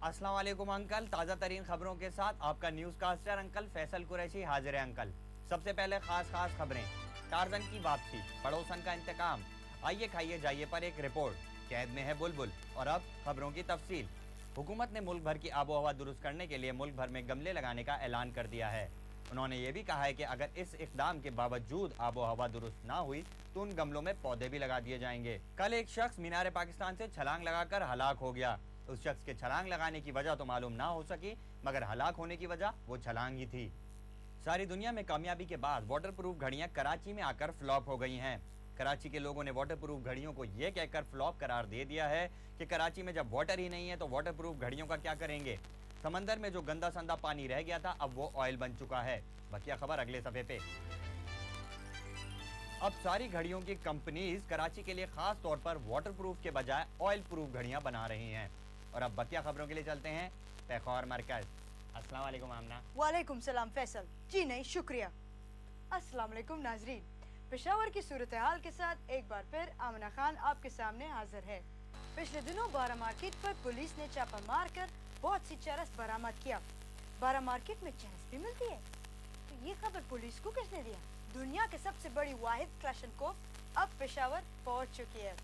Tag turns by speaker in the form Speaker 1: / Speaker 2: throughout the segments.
Speaker 1: अस्सलाम वालेकुम अंकल। ताज़ा तरीन खबरों के साथ आपका newscaster uncle Faisal Qureshi हाजिर है अंकल। सबसे पहले खास खबरें। टार्जन की वापसी, पड़ोसन का इंतकाम, आइए खाइए जाइए पर एक रिपोर्ट, कैद में है बुलबुल। और अब खबरों की तफसील। हुकूमत ने मुल्क भर की आबो हवा दुरुस्त करने के लिए मुल्क भर में गमले लगाने का ऐलान कर दिया है। उन्होंने ये भी कहा है कि अगर इस इक़दाम के बावजूद आबो हवा दुरुस्त ना हुई तो उन गमलों में पौधे भी लगा दिए जाएंगे। कल एक शख्स मीनार पाकिस्तान से छलांग लगाकर हलाक हो गया। उस शख्स के छलांग लगाने की वजह तो मालूम ना हो सकी, मगर हलाक होने की वजह वो छलांग ही थी। सारी दुनिया में कामयाबी के बाद वाटरप्रूफ घड़ियां कराची में आकर फ्लॉप हो गई हैं। कराची के लोगों ने वाटरप्रूफ घड़ियों को यह कहकर फ्लॉप करार दे दिया है कि कराची में जब वाटर ही नहीं है तो वाटरप्रूफ घड़ियों का क्या करेंगे। समंदर में जो गंदा संदा पानी रह गया था अब वो ऑयल बन चुका है। बकिया खबर अगले सफे पे। अब सारी घड़ियों की कंपनीज कराची के लिए खास तौर पर वाटरप्रूफ के बजाय ऑयल प्रूफ घड़ियां बना रही हैं। और अब बकिया खबरों के लिए चलते हैं पेखौर मरकज। अस्सलाम वालेकुम आमना।
Speaker 2: वालेकुम सलाम फैसल। जी नहीं शुक्रिया। अस्सलाम वालेकुम नाजरीन। पेशावर की सूरत हाल के साथ एक बार फिर आमना खान आपके सामने हाजिर है। पिछले दिनों बारा मार्केट पर पुलिस ने छापा मारकर बहुत सी चरस बरामद किया। बारा मार्केट में चरस भी मिलती है, तो ये खबर पुलिस को किसने दिया? दुनिया के सबसे बड़ी वाहिद क्लाशनकोफ अब पेशावर पहुंच चुकी है।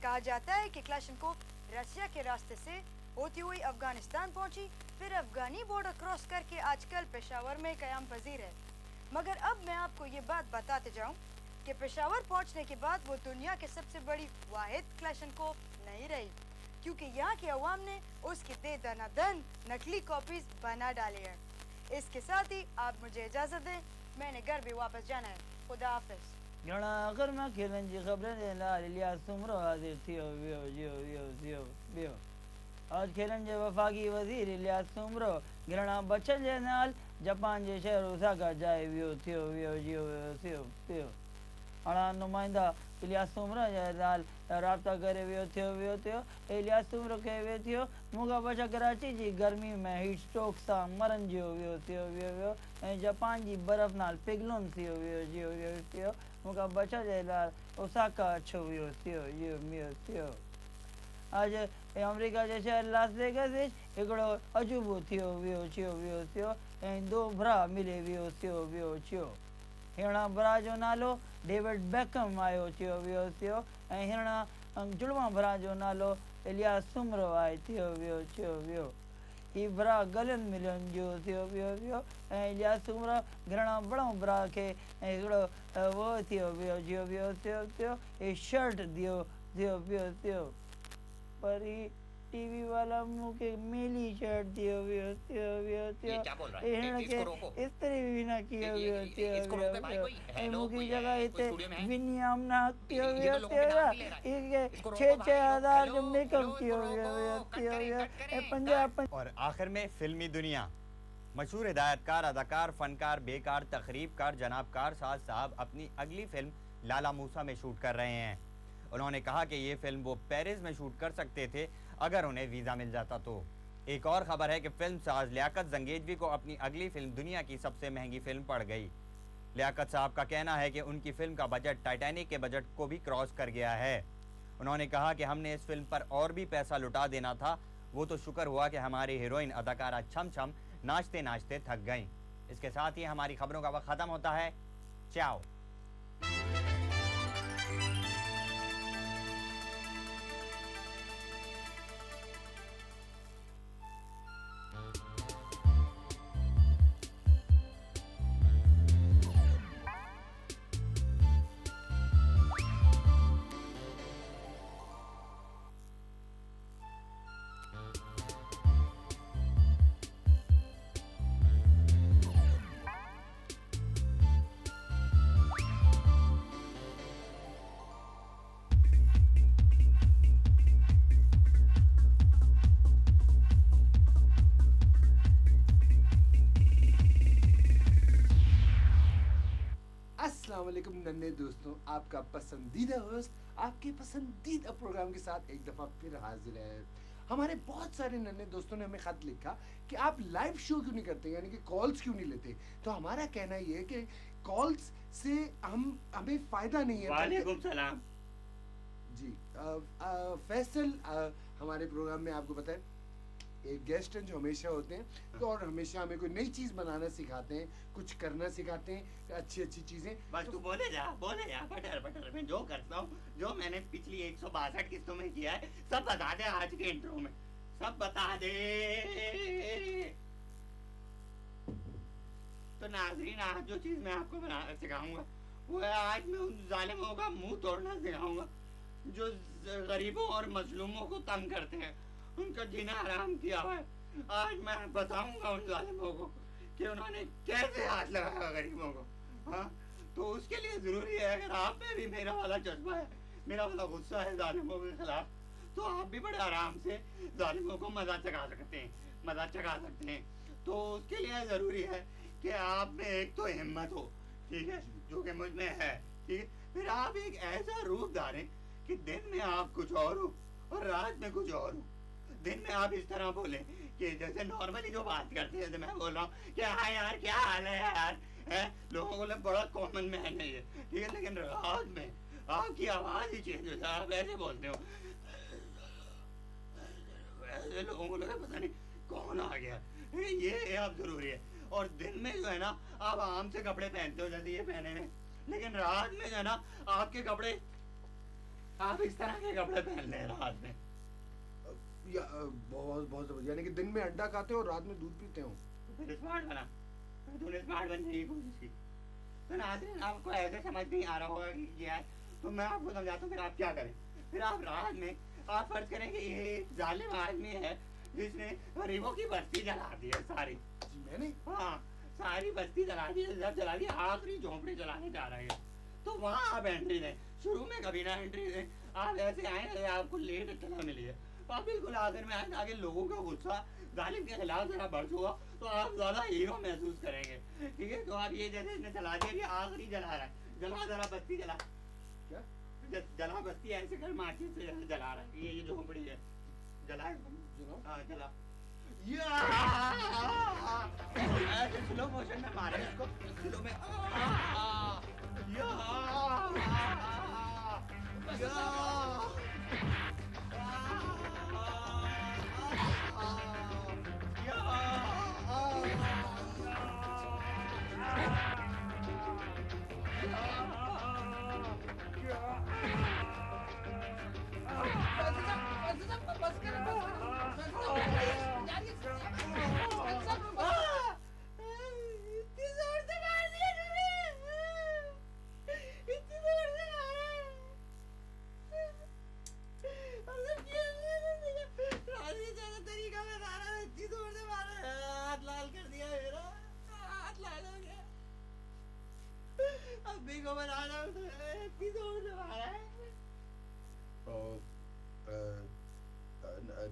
Speaker 2: कहा जाता है कि क्लाशनकोफ रसिया के रास्ते से होती हुई अफगानिस्तान पहुंची, फिर अफगानी बॉर्डर क्रॉस करके आजकल पेशावर में कयाम पजीर है। मगर अब मैं आपको ये बात बताते जाऊं कि पेशावर पहुंचने के बाद वो दुनिया के सबसे बड़ी वाहिद क्लाशनकोफ नहीं रही, क्योंकि यहाँ के अवाम ने उसकी दे दनादन नकली कॉपीज बना डाली है। इसके साथ ही आप मुझे इजाजत दें, मैंने घर भी वापस जाना है। खुदा हाफिज।
Speaker 3: घणा आखिर में खेलन जी खबरें दे लाल इलियास सुमरो हाजिर थियो वियो जियो बियो। आज खेलन जे वफाकी वजीर इलियास सुमरो घणा बचन जे नाल जापान जे शहर ओसाका जाए वियो थियो वियो जियो बियो। अणा नुमाइंदा इलियास सुमरो जे नाल राब्ता करे वियो इलियास सुमरो के वियो थियो मुगा बचा कराची जी गर्मी में हीट स्ट्रोक सा मरन जियो वियो ऐं जापान जी बर्फ नाल पिघलन थियो वियो मुगा बचा जे नाल ओसाका अछो वियो थियो। आज अमेरिका जे शहर लास वेगस हिकिड़ो अजूबो थियो वियो ऐं दो भरा मिले वियो। हिरणा भरा जो नालो डेविड बेकम आयो थियो ऐं हिरणा जुड़वा भरा जो नालो इलियास सुमरो आहे थियो वियो। ही भरा गलन मिलन जो थियो वियो ऐं इलियास सुमरो घणा बड़ो भरा के हिकिड़ो वो थियो वियो ही शर्ट दियो थियो पर ही टीवी वाला मुके मेली शर्ट दियो वियो इस्त्री भी ना कियो वियो मुकी जगह इते विनियम ना कियो वियो 6,000 जो मेकअप कियो वियो।
Speaker 1: और आखिर में फिल्मी दुनिया। मशहूर हिदायतकार, अदाकार, फनकार, बेकार, तकरीबकार जनाबकार साद साहब अपनी अगली फिल्म लाला मूसा में शूट कर रहे हैं। उन्होंने कहा कि ये फिल्म वो पेरिस में शूट कर सकते थे अगर उन्हें वीज़ा मिल जाता तो। एक और ख़बर है कि फिल्म साज लियाकत जंगेजवी को अपनी अगली फिल्म दुनिया की सबसे महंगी फिल्म पड़ गई। लियाकत साहब का कहना है कि उनकी फिल्म का बजट टाइटैनिक के बजट को भी क्रॉस कर गया है। उन्होंने कहा कि हमने इस फिल्म पर और भी पैसा लुटा देना था, वो तो शुक्र हुआ कि हमारी हीरोइन अदाकारा छम छम नाचते नाचते थक गईं। इसके साथ ही हमारी खबरों का वक्त ख़त्म होता है। चाओ।
Speaker 4: अस्सलामुअलैकुम नन्हे दोस्तों, आपका पसंदीदा होस्ट आपके पसंदीदा प्रोग्राम के साथ एक दफ़ा फिर हाजिर है। हमारे बहुत सारे नन्हे दोस्तों ने हमें ख़त लिखा कि आप लाइव शो क्यों नहीं करते, यानी कि कॉल्स क्यों नहीं लेते। तो हमारा कहना ये है कि कॉल्स से हमें फ़ायदा नहीं है।
Speaker 1: वालेकुम सलाम
Speaker 4: जी फैसल हमारे प्रोग्राम में आपको बताएं एक गेस्ट हैं जो हमेशा होते हैं, तो और हमेशा हमें कोई नई चीज़ बनाना सिखाते हैं, कुछ करना सिखाते हैं, अच्छी अच्छी चीज़ें।
Speaker 1: बस तू बोले जा बटर बटर मैं जो करता हूँ, जो मैंने पिछली 162 किस्तों में किया है, सब बता दे आज के इंट्रो में, सब बता दे। तो नाज़रीन, आज जो चीज़ मैं आपको बनाना सिखाऊंगा वो है, आज मैं उन जालिमों का मुंह तोड़ना सिखाऊंगा जो गरीबों और मजलूमों को तंग करते हैं, उनका जीना हराम किया हुआ है। आज मैं बताऊंगा उन जालिमों को कि उन्होंने कैसे हाथ लगाया गरीबों को। हाँ, तो उसके लिए ज़रूरी है, अगर आप में भी मेरा वाला जज्बा है, मेरा वाला गुस्सा है जालिमों के खिलाफ, तो आप भी बड़े आराम से जालिमों को मजा चखा सकते हैं। तो उसके लिए ज़रूरी है कि आप में एक तो हिम्मत हो, ठीक है, जो कि मुझ में है, ठीक है। फिर आप एक ऐसा रूप धारें कि दिन में आप कुछ और हो और रात में कुछ और हो। दिन में आप इस तरह बोले कि जैसे नॉर्मली जो बात करते हैं, जैसे मैं बोल रहा हूँ कि हाँ यार क्या हाल है यार, है लोगों को बड़ा कॉमन मैन है ये, ठीक है। लेकिन रात में आपकी आवाज ही चेंज हो जाए, आप ऐसे बोलते हो, ऐसे लोगों को लगा पता नहीं कौन आ गया। ये आप जरूरी है। और दिन में जो है ना, आप आम से कपड़े पहनते हो जैसे ये पहने हैं, लेकिन रात में जो है ना, आपके कपड़े आप इस तरह के कपड़े पहन रहे हैं रात में।
Speaker 4: बहुत बहुत जबरदस्त, यानी कि दिन में अंडा खाते हो और रात में दूध पीते हो।
Speaker 1: तो फिर स्मार्ट बना, तूने स्मार्ट बनने की कोशिश की। तो नाज़रीन, आपको ऐसे समझ नहीं आ रहा होगा कि क्या है, तो मैं आपको समझाता हूँ फिर आप क्या करें। फिर आप रात में आप फर्ज करें कि ये जालिम आदमी है जिसने गरीबों की बस्ती जला दी है सारी।
Speaker 4: जी मैंने,
Speaker 1: हाँ, सारी बस्ती जला दी है, जब जला दी आखिरी झोंपड़ी जलाने जा रहे हैं। तो वहाँ आप एंट्री दें, शुरू में कभी ना एंट्री दें, आप ऐसे आए आपको लेट इतना मिली है, तो आप बिल्कुल आखिर में आए ताकि लोगों का गुस्सा जालिम के खिलाफ जरा बढ़ हुआ तो आप ज़्यादा हीरो महसूस करेंगे, ठीक है। तो आप ये जैसे इसने जला दिया, ये आखिरी जला रहा है, जला जरा बत्ती जला,
Speaker 4: क्या
Speaker 1: जला बत्ती ऐसे कर माचिस से जला रहा है, ये झोंपड़ी है, जला हाँ जला। ऐसे स्लो मोशन में मारे इसको, स्लो में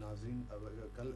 Speaker 4: नाज़रीन, कल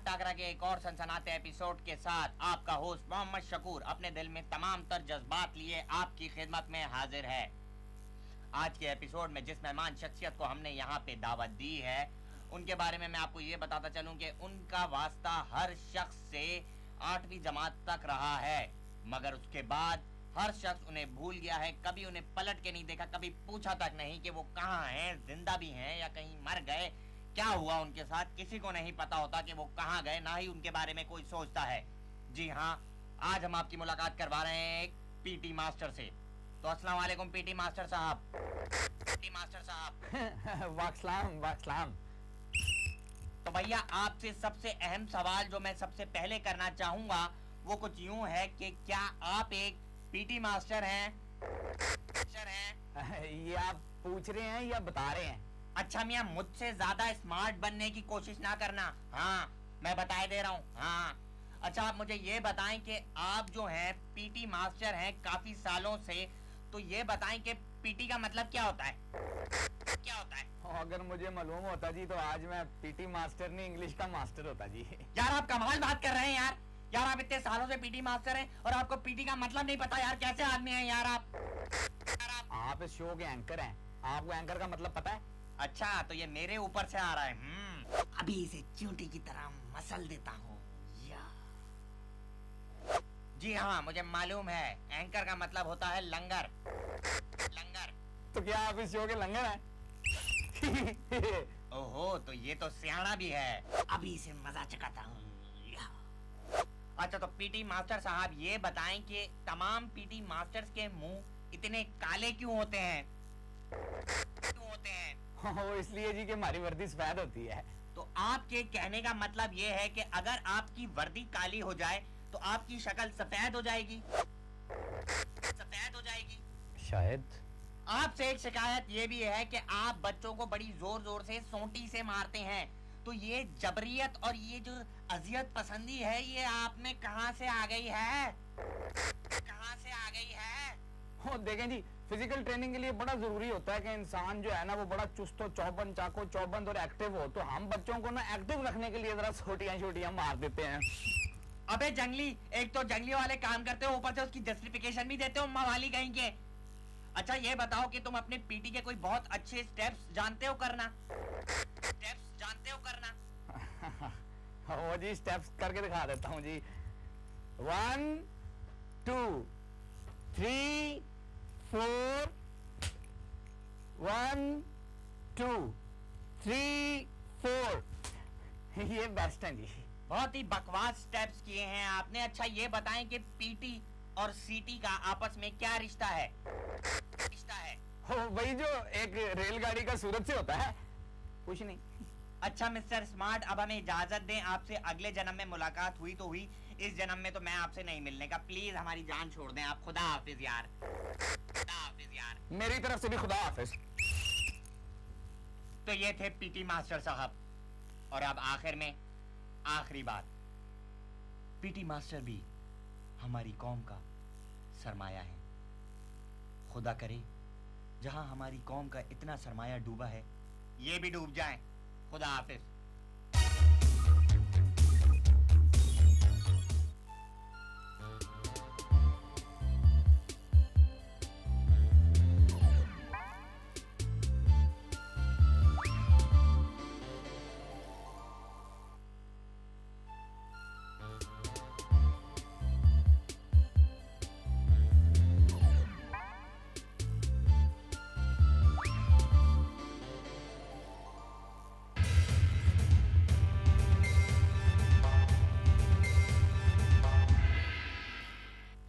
Speaker 1: टाकरा के एक और सनसनाते एपिसोड के साथ आपका होस्ट मोहम्मद शकूर अपने दिल में तमाम तर जज्बात लिए आपकी खिदमत में हाजिर है। आज के एपिसोड में जिस मेहमान शख्सियत को हमने यहाँ पे दावत दी है, उनके बारे में मैं आपको ये बताता चलूं कि उनका वास्ता हर शख्स से 8वीं जमात तक रहा है, मगर उसके बाद हर शख्स उन्हें भूल गया है, कभी उन्हें पलट के नहीं देखा, कभी पूछा तक नहीं कि वो कहाँ हैं, जिंदा भी हैं या कहीं मर गए, क्या हुआ उनके साथ, किसी को नहीं पता होता कि वो कहाँ गए, ना ही उनके बारे में कोई सोचता है। जी हाँ, आज हम आपकी मुलाकात करवा रहे हैं एक पीटी मास्टर से। तो अस्सलाम वालेकुम पीटी मास्टर साहब। पीटी मास्टर साहब
Speaker 5: वाकसलाम।
Speaker 1: तो भैया आपसे सबसे अहम सवाल जो मैं सबसे पहले करना चाहूंगा वो कुछ यूं है कि क्या आप एक पीटी मास्टर हैं?
Speaker 5: ये आप पूछ रहे हैं या बता रहे हैं?
Speaker 1: अच्छा मियाँ, मुझसे ज्यादा स्मार्ट बनने की कोशिश ना करना। हाँ, मैं बताए दे रहा हूँ। हाँ, अच्छा आप मुझे ये बताएं कि आप जो हैं पीटी मास्टर हैं काफी सालों से, तो ये बताएं कि पीटी का मतलब क्या होता है? क्या होता है?
Speaker 5: अगर मुझे मालूम होता जी तो आज मैं पीटी मास्टर नहीं इंग्लिश का मास्टर होता जी।
Speaker 1: यार आप कमाल बात कर रहे हैं यार। यार आप इतने सालों से पीटी मास्टर हैं और आपको पीटी का मतलब नहीं पता यार, कैसे आदमी हैं यार आप?
Speaker 5: आप इस शो के एंकर हैं, आपको एंकर का मतलब पता है?
Speaker 1: अच्छा तो ये मेरे ऊपर से आ रहा है। अभी इसे चींटी की तरह मसल देता हूँ। जी हाँ मुझे मालूम है, एंकर का मतलब होता है लंगर। लंगर।
Speaker 5: तो क्या आप इस शो के लंगर हैं?
Speaker 1: ओहो तो ये तो सियाना भी है, अभी इसे मजा चखाता हूँ। अच्छा तो पीटी मास्टर साहब ये बताएं कि तमाम पीटी मास्टर्स के मुंह इतने काले क्यों होते हैं? क्यों होते हैं?
Speaker 5: वो इसलिए जी कि हमारी वर्दी सफेद होती है।
Speaker 1: तो आपके कहने का मतलब ये है कि अगर आपकी वर्दी काली हो जाए तो आपकी शक्ल सफेद हो जाएगी? सफेद हो जाएगी
Speaker 5: शायद।
Speaker 1: आपसे एक शिकायत ये भी है कि आप बच्चों को बड़ी जोर जोर से सोंटी से मारते हैं, तो ये जबरियत और ये जो अजियत पसंदी है ये आप में कहां से आ गई है? कहां से आ गई है?
Speaker 5: हो देखें जी, फिजिकल ट्रेनिंग के लिए बड़ा जरूरी होता है कि इंसान जो है ना वो बड़ा चुस्त चौबंद चाको चौबंद और एक्टिव हो, तो हम बच्चों को ना एक्टिव रखने के लिए जरा छोटियां मार देते हैं।
Speaker 1: अबे जंगली, एक तो जंगली वाले काम करते हो, ऊपर से उसकी जस्टिफिकेशन भी देते हो मवाली कहीं के। अच्छा ये बताओ कि तुम अपने पीटी के कोई बहुत अच्छे स्टेप्स जानते हो करना? स्टेप्स जानते हो करना?
Speaker 5: वो जी स्टेप्स करके दिखा देता हूँ जी। 1 2 3 4 1 2 3 4 ये बेस्ट है जी।
Speaker 1: बहुत ही बकवास स्टेप्स किए हैं आपने। अच्छा ये बताएं कि पीटी और सीटी का आपस में क्या रिश्ता है? रिश्ता है
Speaker 5: हो वही जो एक रेलगाड़ी का सूरत से होता है, कुछ नहीं।
Speaker 1: अच्छा मिस्टर स्मार्ट, अब हमें इजाजत दें, आपसे अगले जन्म में मुलाकात हुई तो हुई, इस जन्म में तो मैं आपसे नहीं मिलने का। प्लीज हमारी जान छोड़ दें आप। खुदा हाफिज यार, खुदा हाफिज यार।
Speaker 5: मेरी तरफ से भी खुदा हाफिज।
Speaker 1: तो ये थे पीटी मास्टर साहब। और अब आखिर में आखिरी बात, पीटी मास्टर भी हमारी कौम का सरमाया है। खुदा करे जहां हमारी कौम का इतना सरमाया डूबा है, ये भी डूब जाए। खुदा हाफिज।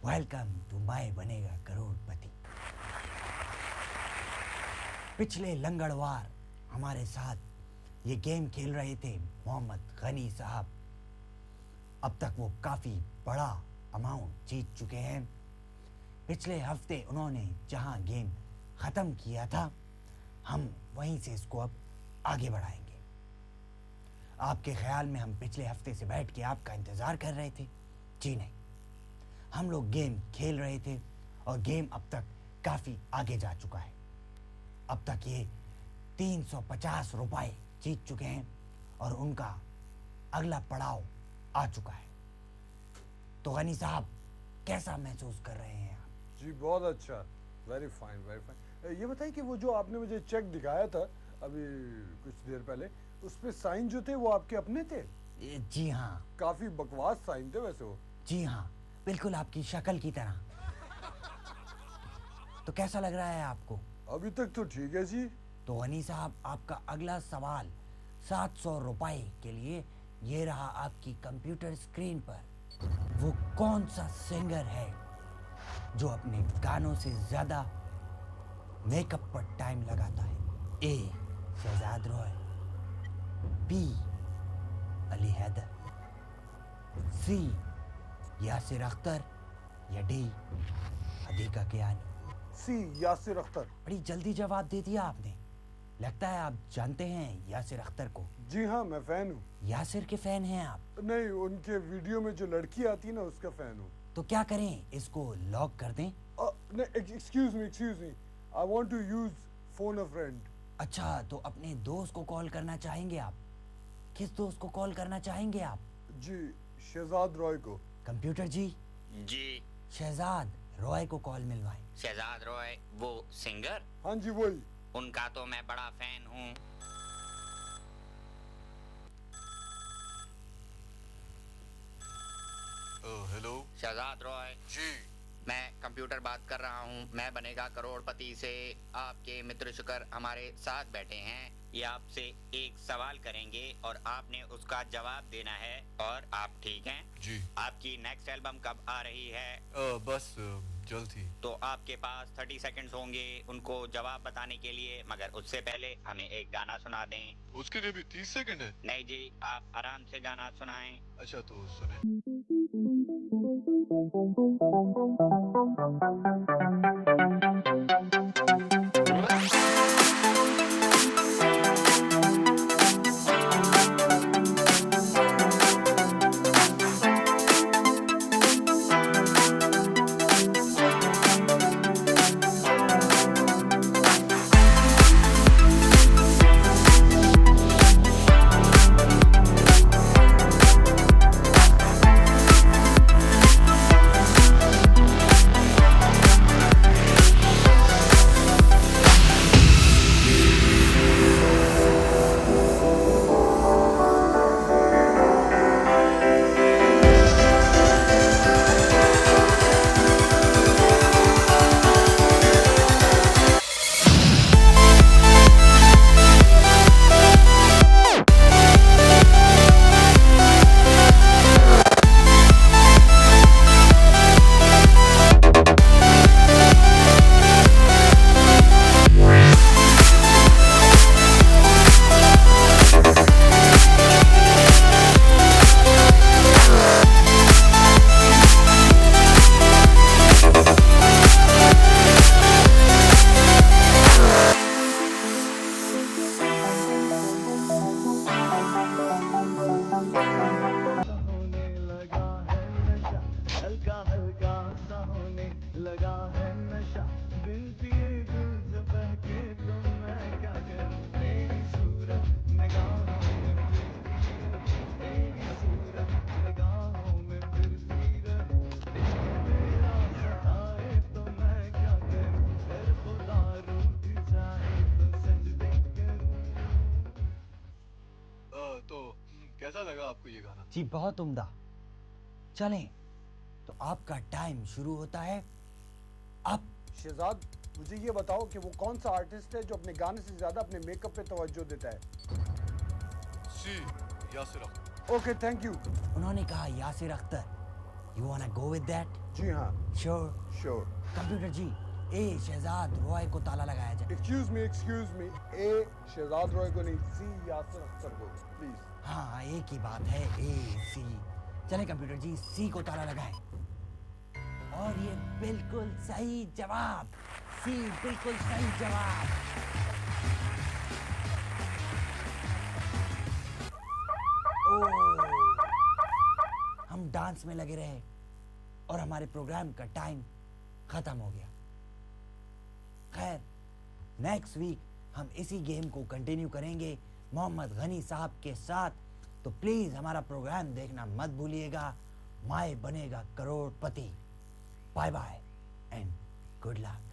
Speaker 6: वेलकम टू माय बनेगा करोड़पति। पिछले लंगड़वार हमारे साथ ये गेम खेल रहे थे मोहम्मद गनी साहब। अब तक वो काफ़ी बड़ा अमाउंट जीत चुके हैं। पिछले हफ्ते उन्होंने जहां गेम ख़त्म किया था, हम वहीं से इसको अब आगे बढ़ाएंगे। आपके ख्याल में हम पिछले हफ्ते से बैठ के आपका इंतज़ार कर रहे थे? जी नहीं, हम लोग गेम खेल रहे थे और गेम अब तक काफ़ी आगे जा चुका है। अब तक ये 350 रुपए जीत चुके हैं और उनका अगला पड़ाव आ चुका है। तो गनी साहब कैसा महसूस कर रहे हैं आप?
Speaker 7: जी बहुत अच्छा, वेरी फाइन वेरी फाइन। ये बताइए कि वो जो आपने मुझे चेक दिखाया था अभी कुछ देर पहले, उस पे साइन जो थे वो आपके अपने थे?
Speaker 6: जी हाँ।
Speaker 7: काफी बकवास साइन थे वैसे वो।
Speaker 6: जी हाँ, बिल्कुल आपकी शक्ल की तरह। तो कैसा लग रहा है आपको?
Speaker 7: अभी तक तो ठीक है जी।
Speaker 6: तो गनी साहब आपका अगला सवाल 700 रुपए के लिए ये रहा आपकी कंप्यूटर स्क्रीन पर। वो कौन सा सिंगर है जो अपने गानों से ज्यादा मेकअप पर टाइम लगाता है? ए शहजाद रॉय, बी अली हैदर, सी यासिर अख्तर या डी अदीका कियानी?
Speaker 7: सी यासिर अख्तर।
Speaker 6: बड़ी जल्दी जवाब दे दिया आपने, लगता है आप जानते हैं यासिर अख्तर को।
Speaker 7: जी हाँ, मैं फैन हूँ।
Speaker 6: यासिर के फैन हैं आप?
Speaker 7: नहीं, उनके वीडियो में जो लड़की आती है ना, उसका फैन हूँ।
Speaker 6: तो क्या करें, इसको लॉक कर दें?
Speaker 7: नहीं, excuse me, I want to use phone a friend.
Speaker 6: अच्छा, तो अपने दोस्त को कॉल करना चाहेंगे आप? किस दोस्त को कॉल करना चाहेंगे आप?
Speaker 7: जी, शहजाद रॉय को।
Speaker 6: कंप्यूटर जी,
Speaker 1: जी
Speaker 6: शहजाद रॉय को कॉल मिलवाएं।
Speaker 1: शहजाद रॉय, वो सिंगर?
Speaker 7: हाँ जी, वही।
Speaker 1: उनका तो मैं बड़ा फैन हूँ।
Speaker 8: हेलो
Speaker 1: शहजाद रॉय
Speaker 8: जी।
Speaker 1: मैं कंप्यूटर बात कर रहा हूँ। मैं बनेगा करोड़पति से आपके मित्र शुक्र हमारे साथ बैठे हैं। ये आपसे एक सवाल करेंगे और आपने उसका जवाब देना है। और आप ठीक हैं?
Speaker 8: जी।
Speaker 1: आपकी नेक्स्ट एल्बम कब आ रही है?
Speaker 8: बस जल्द ही।
Speaker 1: तो आपके पास 30 सेकंड्स होंगे उनको जवाब बताने के लिए, मगर उससे पहले हमें एक गाना सुना दें।
Speaker 8: उसके लिए भी 30 सेकंड है?
Speaker 1: नहीं जी, आप आराम से गाना सुनाएं।
Speaker 8: अच्छा, तो सुने। तो कैसा लगा आपको ये गाना?
Speaker 6: जी बहुत उम्दा। चलें, तो आपका टाइम शुरू होता है अब।
Speaker 7: शहजाद, मुझे ये बताओ कि वो कौन सा आर्टिस्ट है जो अपने गाने से ज्यादा अपने मेकअप पे तवज्जो देता है?
Speaker 8: C, Yasir Akhtar.
Speaker 7: Okay, thank you.
Speaker 6: उन्होंने कहा Yasir Akhtar. You wanna go with that?
Speaker 7: जी हाँ,
Speaker 6: sure.
Speaker 7: Sure.
Speaker 6: Computer ji, A Shahzad Roy को ताला लगाया जाए।
Speaker 7: Excuse me, A Shahzad Roy को नहीं, सी यासिर अख्तर को, प्लीज।
Speaker 6: हाँ, एक ही बात है, ए सी। चलें कंप्यूटर जी, सी को ताला लगाएं। और ये बिल्कुल सही जवाब। सी बिल्कुल सही जवाब। ओ, हम डांस में लगे रहे और हमारे प्रोग्राम का टाइम खत्म हो गया। खैर, नेक्स्ट वीक हम इसी गेम को कंटिन्यू करेंगे मोहम्मद गनी साहब के साथ। तो प्लीज हमारा प्रोग्राम देखना मत भूलिएगा। माए Banega Crorepati. Bye bye and good luck.